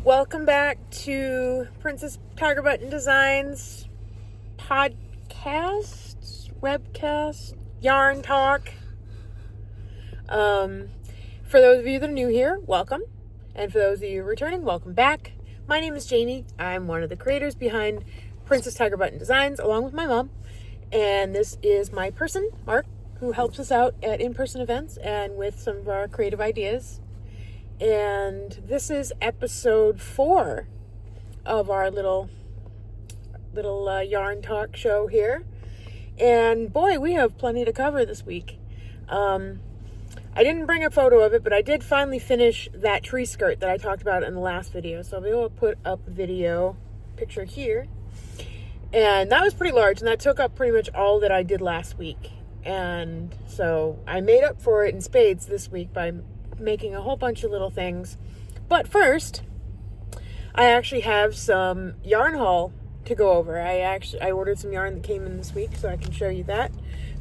Welcome back to Princess Tigerbutton Designs podcast, webcast, yarn talk. For those of you that are new here, welcome. And for those of you returning, welcome back. My name is Jamie. I'm one of the creators behind Princess Tigerbutton Designs, along with my mom. And this is my person, Mark, who helps us out at in-person events and with some of our creative ideas. And this is episode 4 of our little yarn talk show here. And boy, we have plenty to cover this week. I didn't bring a photo of it, but I did finally finish that tree skirt that I talked about in the last video. So I'll be able to put up a video picture here. And that was pretty large, and that took up pretty much all that I did last week. And so I made up for it in spades this week by making a whole bunch of little things. But first, I actually have some yarn haul to go over. I ordered some yarn that came in this week, so I can show you that.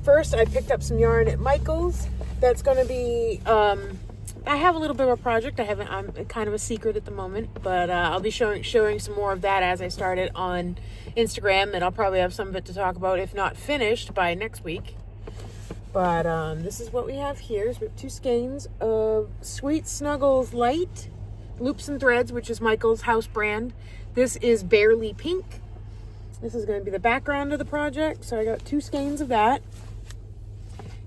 First, I picked up some yarn at Michael's. That's going to be, I have a little bit of a project. I'm kind of a secret at the moment, but I'll be showing some more of that as I start it on Instagram, and I'll probably have some of it to talk about, if not finished, by next week. But this is what we have here. So we have 2 skeins of Sweet Snuggles Light Loops and Threads, which is Michael's house brand. This is Barely Pink. This is going to be the background of the project. So I got 2 skeins of that.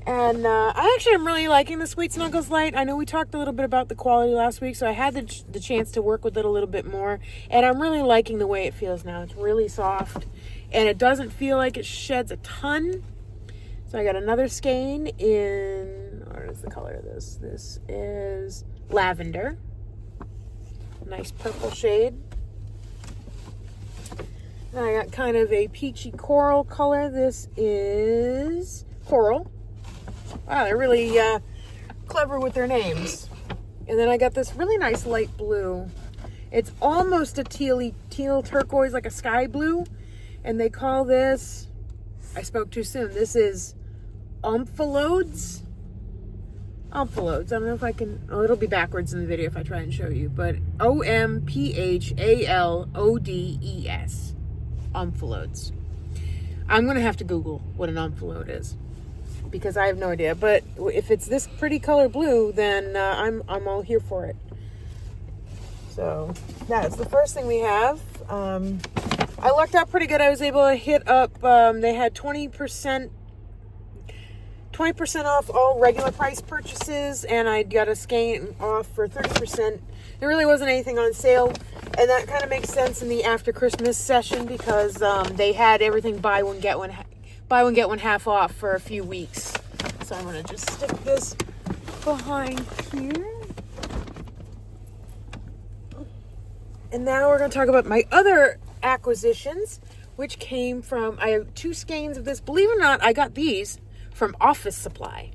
And I actually am really liking the Sweet Snuggles Light. I know we talked a little bit about the quality last week, so I had the chance to work with it a little bit more. And I'm really liking the way it feels now. It's really soft. And it doesn't feel like it sheds a ton. So I got another skein in, what is the color of this? This is lavender. Nice purple shade. And I got kind of a peachy coral color. This is coral. Wow, they're really clever with their names. And then I got this really nice light blue. It's almost a teal turquoise, like a sky blue. And they call this, I spoke too soon, this is Omphallodes. I don't know if I can, it'll be backwards in the video if I try and show you, but Omphallodes. Omphallodes. I'm going to have to Google what an omphallode is, because I have no idea. But if it's this pretty color blue, then I'm all here for it. So that's the first thing we have. I lucked out pretty good. I was able to hit up, they had 20% off all regular price purchases, and I got a skein off for 30%. There really wasn't anything on sale, and that kind of makes sense in the after Christmas session, because they had everything buy one get one half off for a few weeks. So I'm going to just stick this behind here. And now we're going to talk about my other acquisitions, which came from, I have 2 skeins of this. Believe it or not, I got these from Office Supply.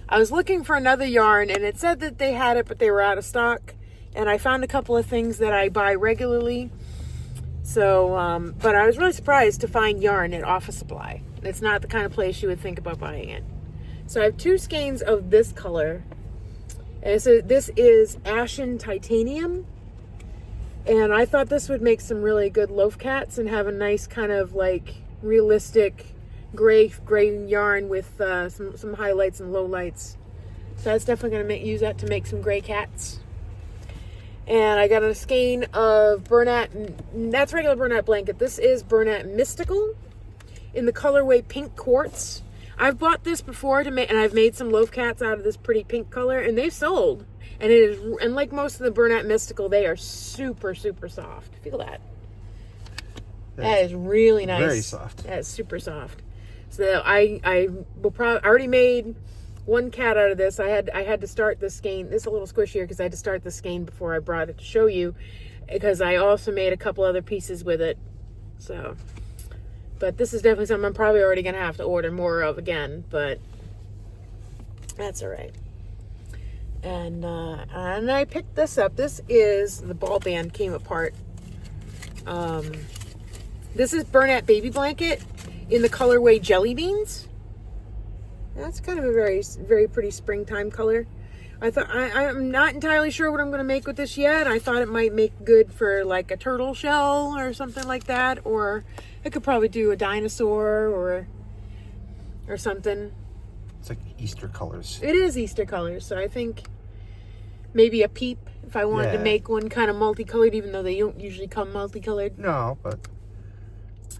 I was looking for another yarn, and it said that they had it, but they were out of stock. And I found a couple of things that I buy regularly. So, but I was really surprised to find yarn at Office Supply. It's not the kind of place you would think about buying it. So I have 2 skeins of this color. And so this is Ashen Titanium. And I thought this would make some really good loaf cats and have a nice kind of like realistic gray yarn with some highlights and lowlights. So that's definitely going to use that to make some gray cats. And I got a skein of Bernat, that's regular Bernat blanket. This is Bernat Mystical in the colorway Pink Quartz. I've bought this before to make, and I've made some loaf cats out of this pretty pink color, and they've sold. And it is, and like most of the Bernat Mystical, they are super, super soft. Feel that. That is really nice. Very soft. That is super soft. So I already made 1 cat out of this. I had to start this skein. This is a little squishier because I had to start the skein before I brought it to show you, because I also made a couple other pieces with it. So, but this is definitely something I'm probably already going to have to order more of again, but that's all right. And I picked this up. This is, the ball band came apart. This is Bernat Baby Blanket in the colorway Jelly Beans. That's kind of a very, very pretty springtime color. I'm not entirely sure what I'm going to make with this yet. I thought it might make good for like a turtle shell or something like that. Or I could probably do a dinosaur or something. It's like Easter colors. It is Easter colors. So I think maybe a peep if I wanted to make one kind of multicolored, even though they don't usually come multicolored. No, but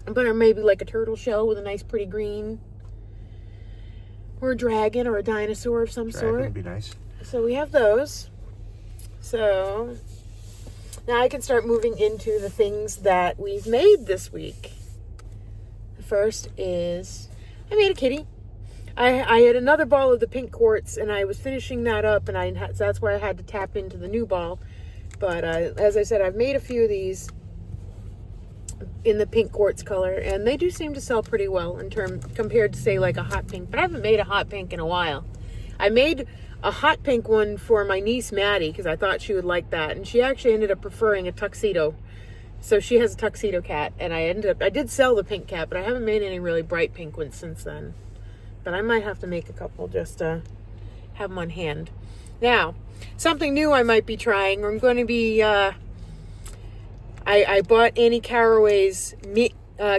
or maybe like a turtle shell with a nice pretty green. Or a dragon or a dinosaur of some sort. Would be nice. So we have those. So now I can start moving into the things that we've made this week. The first is I made a kitty. I had another ball of the pink quartz and I was finishing that up, and that's why I had to tap into the new ball. But as I said, I've made a few of these in the pink quartz color, and they do seem to sell pretty well compared to say like a hot pink. But I haven't made a hot pink in a while. I made a hot pink one for my niece Maddie because I thought she would like that, and she actually ended up preferring a tuxedo. So she has a tuxedo cat, and I did sell the pink cat, but I haven't made any really bright pink ones since then. But I might have to make a couple just to have them on hand. Now, something new I might be trying. I'm going to be I bought Annie Carraway's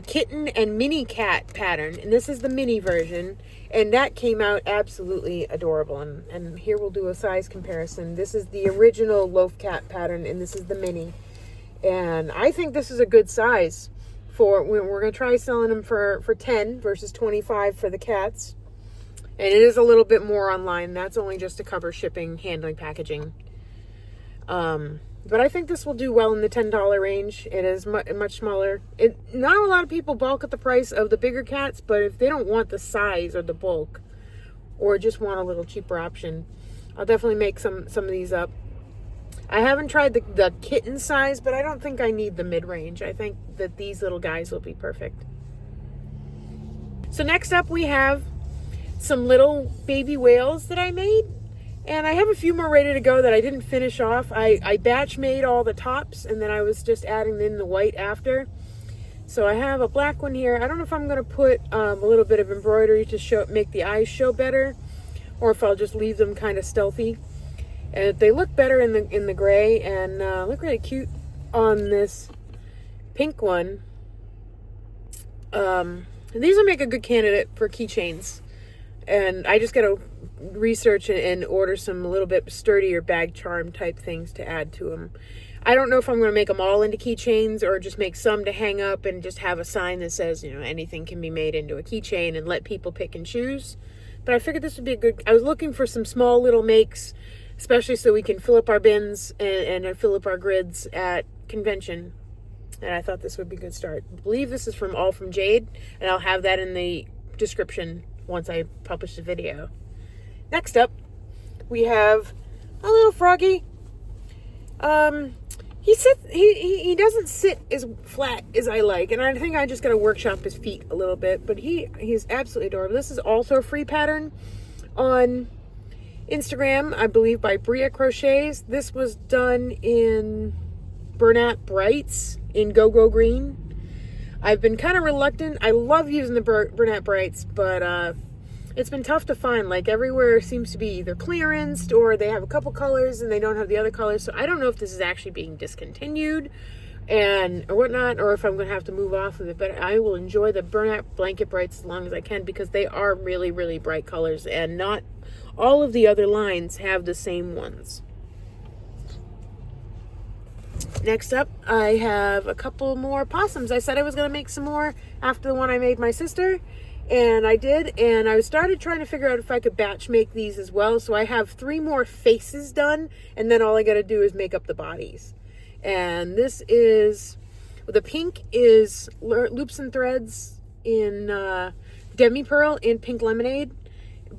kitten and mini cat pattern, and this is the mini version, and that came out absolutely adorable. And here we'll do a size comparison. This is the original loaf cat pattern, and this is the mini, and I think this is a good size for we're going to try selling them for 10 versus 25 for the cats, and it is a little bit more online. That's only just to cover shipping, handling, packaging. But I think this will do well in the $10 range. It is much smaller. Not a lot of people balk at the price of the bigger cats, but if they don't want the size or the bulk, or just want a little cheaper option, I'll definitely make some of these up. I haven't tried the kitten size, but I don't think I need the mid-range. I think that these little guys will be perfect. So next up we have some little baby whales that I made. And I have a few more ready to go that I didn't finish off. I batch made all the tops, and then I was just adding in the white after. So I have a black one here. I don't know if I'm going to put a little bit of embroidery to make the eyes show better, or if I'll just leave them kind of stealthy. And they look better in the gray, and look really cute on this pink one. These will make a good candidate for keychains. And I just got to research and order some a little bit sturdier bag charm type things to add to them. I don't know if I'm going to make them all into keychains or just make some to hang up and just have a sign that says, anything can be made into a keychain and let people pick and choose. But I figured this would be I was looking for some small little makes, especially so we can fill up our bins and fill up our grids at convention. And I thought this would be a good start. I believe this is All from Jade, and I'll have that in the description once I publish the video. Next up, we have a little froggy. He doesn't sit as flat as I like, and I think I just got to workshop his feet a little bit, but he's absolutely adorable. This is also a free pattern on Instagram, I believe by Bria Crochets. This was done in Bernat Brights in Go Green. I've been kind of reluctant. I love using the Bernat Brights, but it's been tough to find. Like everywhere seems to be either clearanced or they have a couple colors and they don't have the other colors. So I don't know if this is actually being discontinued or whatnot, or if I'm going to have to move off of it. But I will enjoy the Bernat Blanket Brights as long as I can because they are really, really bright colors, and not all of the other lines have the same ones. Next up, I have a couple more possums. I said I was going to make some more after the one I made my sister, and I did, and I started trying to figure out if I could batch make these as well. So I have 3 more faces done, and then all I got to do is make up the bodies. And this is, the pink is Loops and Threads in Demi Pearl in Pink Lemonade,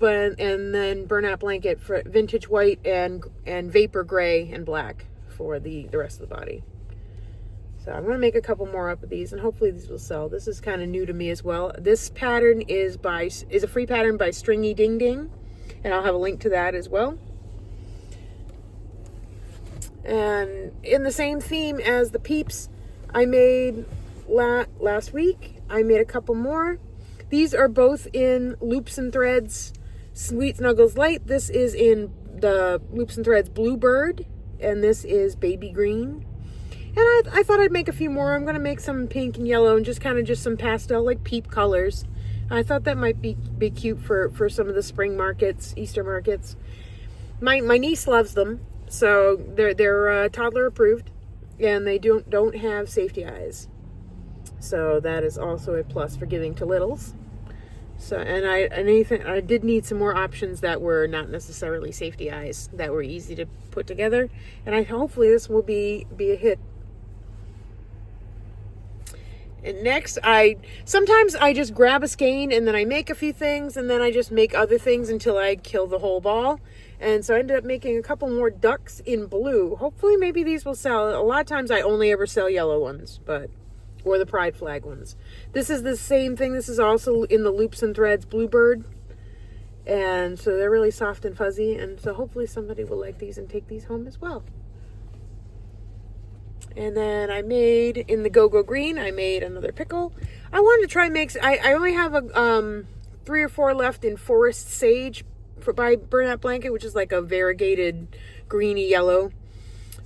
and then Bernat Blanket for Vintage White and Vapor Gray and Black for the rest of the body. So I'm going to make a couple more up of these, and hopefully these will sell. This is kind of new to me as well. This pattern is a free pattern by Stringy Ding Ding, and I'll have a link to that as well. And in the same theme as the peeps I made last week, I made a couple more. These are both in Loops and Threads Sweet Snuggles Light. This is in the Loops and Threads Bluebird, and this is baby green. And I thought I'd make a few more. I'm going to make some pink and yellow and just some pastel, like peep colors. I thought that might be cute for some of the spring markets, Easter markets. My niece loves them, so they're toddler approved, and they don't have safety eyes. So that is also a plus for giving to littles. So I did need some more options that were not necessarily safety eyes, that were easy to put together, and hopefully this will be a hit. And next, sometimes I just grab a skein and then I make a few things and then I just make other things until I kill the whole ball. And so I ended up making a couple more ducks in blue. Hopefully maybe these will sell. A lot of times I only ever sell yellow ones, or the pride flag ones. This is the same thing. This is also in the Loops and Threads Bluebird. And so they're really soft and fuzzy. And so hopefully somebody will like these and take these home as well. And then I made, in the Go-Go Green, I made another pickle. I wanted to try and make, I only have 3 or 4 left in Forest Sage by Burnout Blanket, which is like a variegated greeny yellow.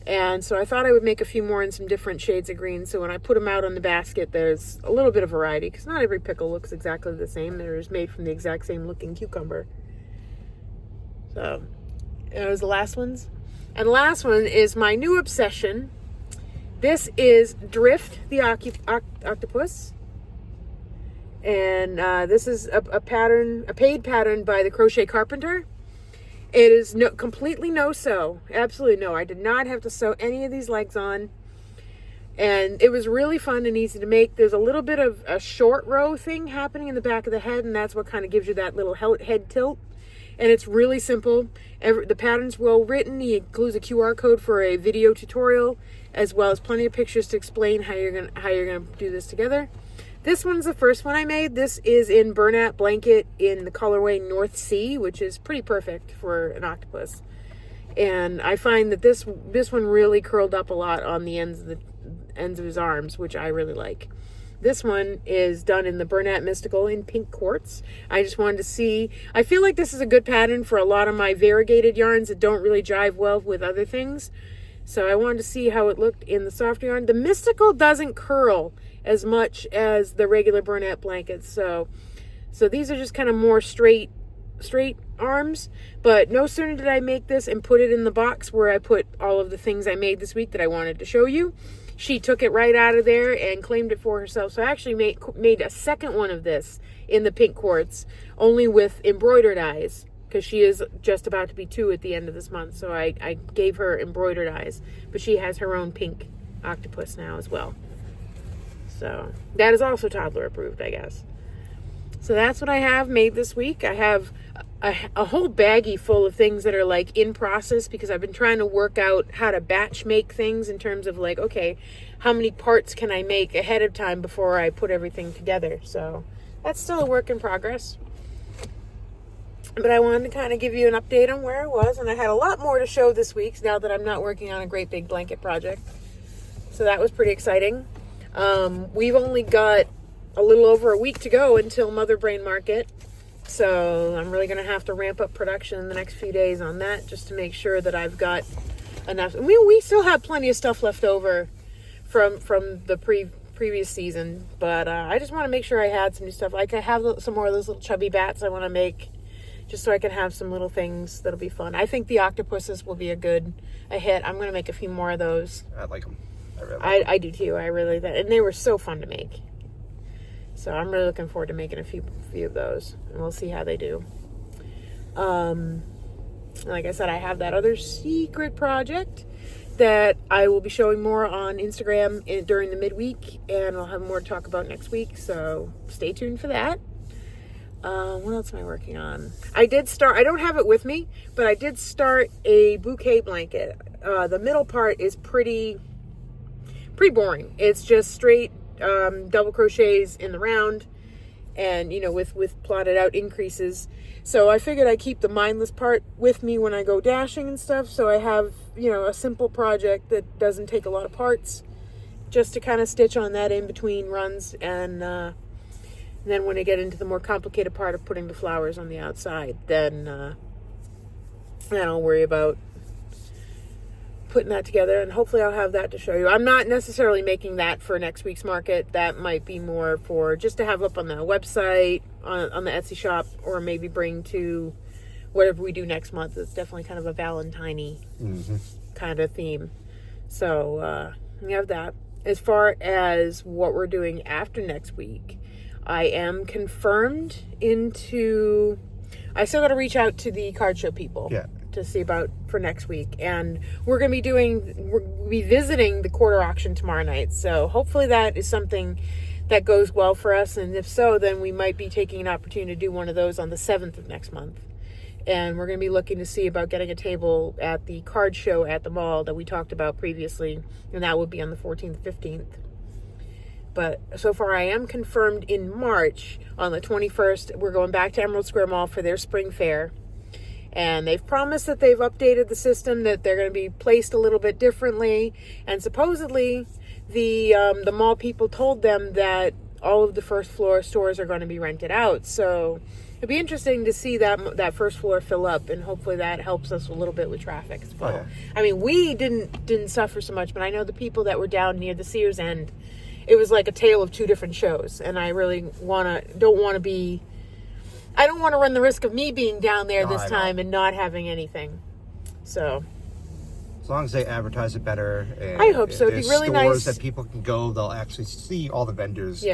And so I thought I would make a few more in some different shades of green. So when I put them out on the basket, there's a little bit of variety, because not every pickle looks exactly the same. They're made from the exact same looking cucumber. So, those are the last ones. And the last one is my new obsession. This is Drift the Octopus, and this is a paid pattern by the Crochet Carpenter. It is completely no-sew, absolutely no. I did not have to sew any of these legs on, and it was really fun and easy to make. There's a little bit of a short row thing happening in the back of the head, and that's what kind of gives you that little head tilt. And it's really simple. The pattern's well written. He includes a QR code for a video tutorial, as well as plenty of pictures to explain how you're gonna do this together. This one's the first one I made. This is in Burnout Blanket in the colorway North Sea, which is pretty perfect for an octopus. And I find that this one really curled up a lot on the ends of his arms, which I really like. This one is done in the Burnout Mystical in pink quartz. I just wanted to see, I feel like this is a good pattern for a lot of my variegated yarns that don't really jive well with other things. So I wanted to see how it looked in the soft yarn. The Mystical doesn't curl as much as the regular Burnout blankets. So these are just kind of more straight arms. But no sooner did I make this and put it in the box where I put all of the things I made this week that I wanted to show you, she took it right out of there and claimed it for herself. So I actually made a second one of this in the pink quartz, only with embroidered eyes, because she is just about to be 2 at the end of this month. So I gave her embroidered eyes, but she has her own pink octopus now as well. So that is also toddler approved, I guess. So that's what I have made this week. I have a whole baggie full of things that are like in process, because I've been trying to work out how to batch make things in terms of like, okay, how many parts can I make ahead of time before I put everything together. So that's still a work in progress. But I wanted to kind of give you an update on where I was, and I had a lot more to show this week now that I'm not working on a great big blanket project. So that was pretty exciting. We've only got a little over a week to go until Mother Brain Market. So I'm really going to have to ramp up production in the next few days on that, just to make sure that I've got enough. We still have plenty of stuff left over from the previous season, but I just want to make sure I had some new stuff. Like I have some more of those little chubby bats I want to make, just so I can have some little things that'll be fun. I think the octopuses will be a hit. I'm going to make a few more of those. I like them. I do too. I really like that. And they were so fun to make. So I'm really looking forward to making a few of those, and we'll see how they do. Like I said, I have that other secret project that I will be showing more on Instagram during the midweek, and I'll have more to talk about next week, so stay tuned for that. What else am I working on? I don't have it with me, but I did start a bouquet blanket. The middle part is pretty boring. It's just straight double crochets in the round, and with plotted out increases. So I figured I'd keep the mindless part with me when I go dashing and stuff, so I have a simple project that doesn't take a lot of parts, just to kind of stitch on that in between runs, and then when I get into the more complicated part of putting the flowers on the outside, then And I'll worry about putting that together, and hopefully I'll have that to show you. I'm not necessarily making that for next week's market. That might be more for just to have up on the website, on the Etsy shop, or maybe bring to whatever we do next month. It's definitely kind of a Valentine-y kind of theme. So we have that. As far as what we're doing after next week, I am confirmed into... I still got to reach out to the card show people to see about for next week. And we're going to be visiting the quarter auction tomorrow night. So hopefully that is something that goes well for us. And if so, then we might be taking an opportunity to do one of those on the 7th of next month. And we're going to be looking to see about getting a table at the card show at the mall that we talked about previously. And that would be on the 14th, 15th. But so far I am confirmed in March on the 21st. We're going back to Emerald Square Mall for their spring fair. And they've promised that they've updated the system, that they're going to be placed a little bit differently. And supposedly the mall people told them that all of the first floor stores are going to be rented out. So it'd be interesting to see that first floor fill up, and hopefully that helps us a little bit with traffic as well. Oh, yeah. I mean, we didn't suffer so much, but I know the people that were down near the Sears end, it was like a tale of two different shows, and I really don't want to run the risk of me being down there this time and not having anything. So, as long as they advertise it better, and I hope so. It'd be really nice that people can go. They'll actually see all the vendors.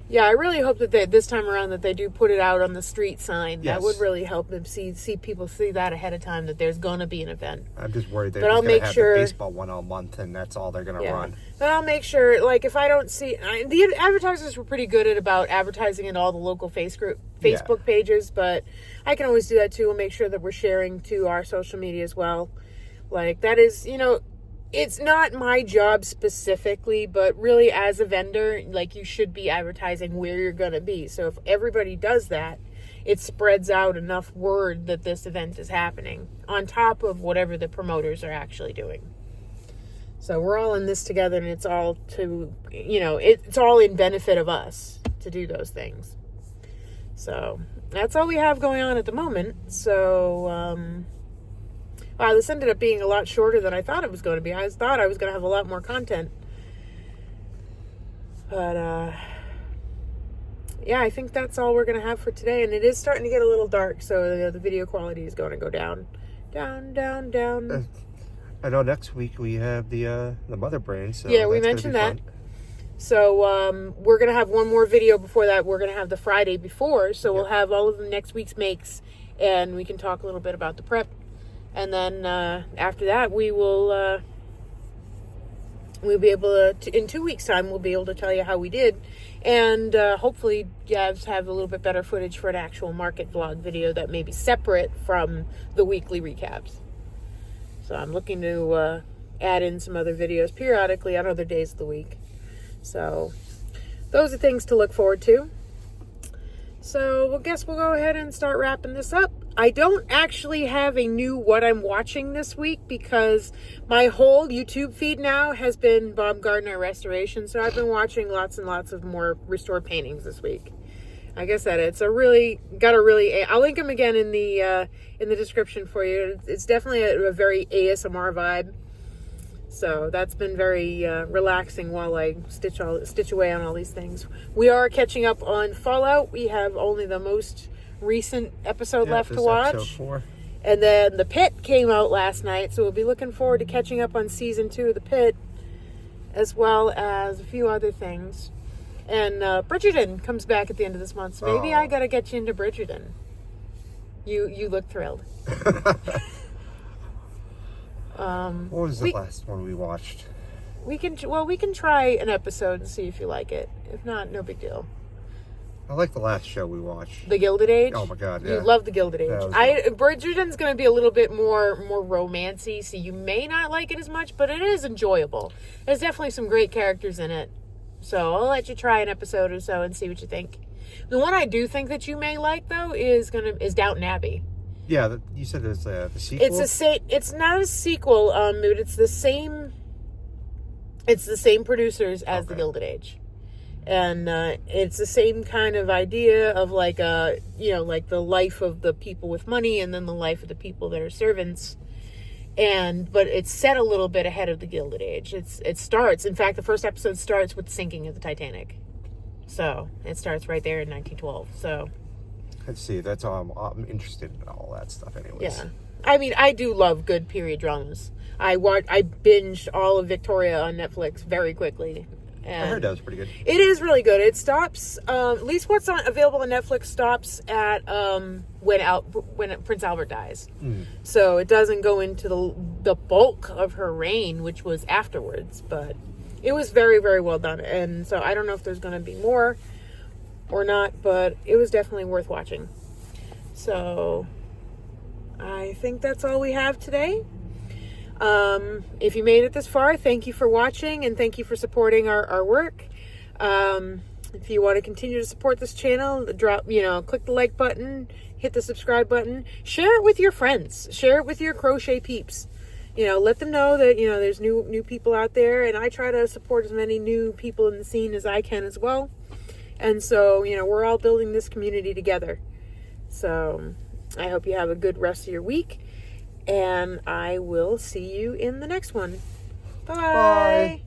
Yeah, I really hope that this time around that they do put it out on the street sign. Yes. That would really help them see people see that ahead of time, that there's going to be an event. I'm just worried they're just going to have the baseball one all month, and that's all they're going to run. But I'll make sure, like, if I don't see... the advertisers were pretty good about advertising in all the local Facebook pages, but I can always do that, too, and make sure that we're sharing to our social media as well. Like, that is, it's not my job specifically, but really as a vendor, like, you should be advertising where you're going to be. So if everybody does that, it spreads out enough word that this event is happening on top of whatever the promoters are actually doing. So we're all in this together, and it's all it's all in benefit of us to do those things. So that's all we have going on at the moment. So, wow, this ended up being a lot shorter than I thought it was going to be. I thought I was going to have a lot more content. But, yeah, I think that's all we're going to have for today. And it is starting to get a little dark, so the video quality is going to go down. Down. I know next week we have the Mother Brain. So yeah, we mentioned that. So we're going to have one more video before that. We're going to have the Friday before. So we'll have all of the next week's makes, and we can talk a little bit about the prep. And then after that, we'll be able to, in 2 weeks' time, we'll be able to tell you how we did. And hopefully have a little bit better footage for an actual market vlog video that may be separate from the weekly recaps. So I'm looking to add in some other videos periodically on other days of the week. So those are things to look forward to. So I guess we'll go ahead and start wrapping this up. I don't actually have a new what I'm watching this week because my whole YouTube feed now has been Bob Gardner restoration. So I've been watching lots and lots of more restored paintings this week. Like I said, I'll link them again in the description for you. It's definitely a very ASMR vibe. So that's been very relaxing while I stitch away on all these things. We are catching up on Fallout. We have only the most recent episode left to watch. Episode 4. And then The Pit came out last night, so we'll be looking forward to catching up on season 2 of The Pit, as well as a few other things. And Bridgerton comes back at the end of this month, so maybe I gotta get you into Bridgerton. You look thrilled. What was the last one we watched? We can try an episode and see if you like it. If not, no big deal. I like the last show we watched. The Gilded Age? Oh my god, yeah. You love The Gilded Age. Bridgerton's going to be a little bit more romancy, so you may not like it as much, but it is enjoyable. There's definitely some great characters in it. So I'll let you try an episode or so and see what you think. The one I do think that you may like, though, is Downton Abbey. Yeah, you said it's the sequel? It's not a sequel, but it's the same producers as The Gilded Age. And it's the same kind of idea of like like the life of the people with money and then the life of the people that are servants. But it's set a little bit ahead of the Gilded Age. It starts, in fact, the first episode starts with the sinking of the Titanic. So it starts right there in 1912. So let's see. That's all. I'm interested in all that stuff, anyways. Yeah, I mean, I do love good period dramas. I binged all of Victoria on Netflix very quickly. And I heard that was pretty good. It is really good. It stops, at least what's available on Netflix stops at when Prince Albert dies. So it doesn't go into the bulk of her reign, which was afterwards. But it was very, very well done. And so I don't know if there's going to be more or not, but it was definitely worth watching. So I think that's all we have today. If you made it this far, thank you for watching and thank you for supporting our work. If you want to continue to support this channel, click the like button, hit the subscribe button, share it with your friends, share it with your crochet peeps. Let them know that, there's new people out there, and I try to support as many new people in the scene as I can as well. And so, we're all building this community together. So I hope you have a good rest of your week. And I will see you in the next one. Bye. Bye.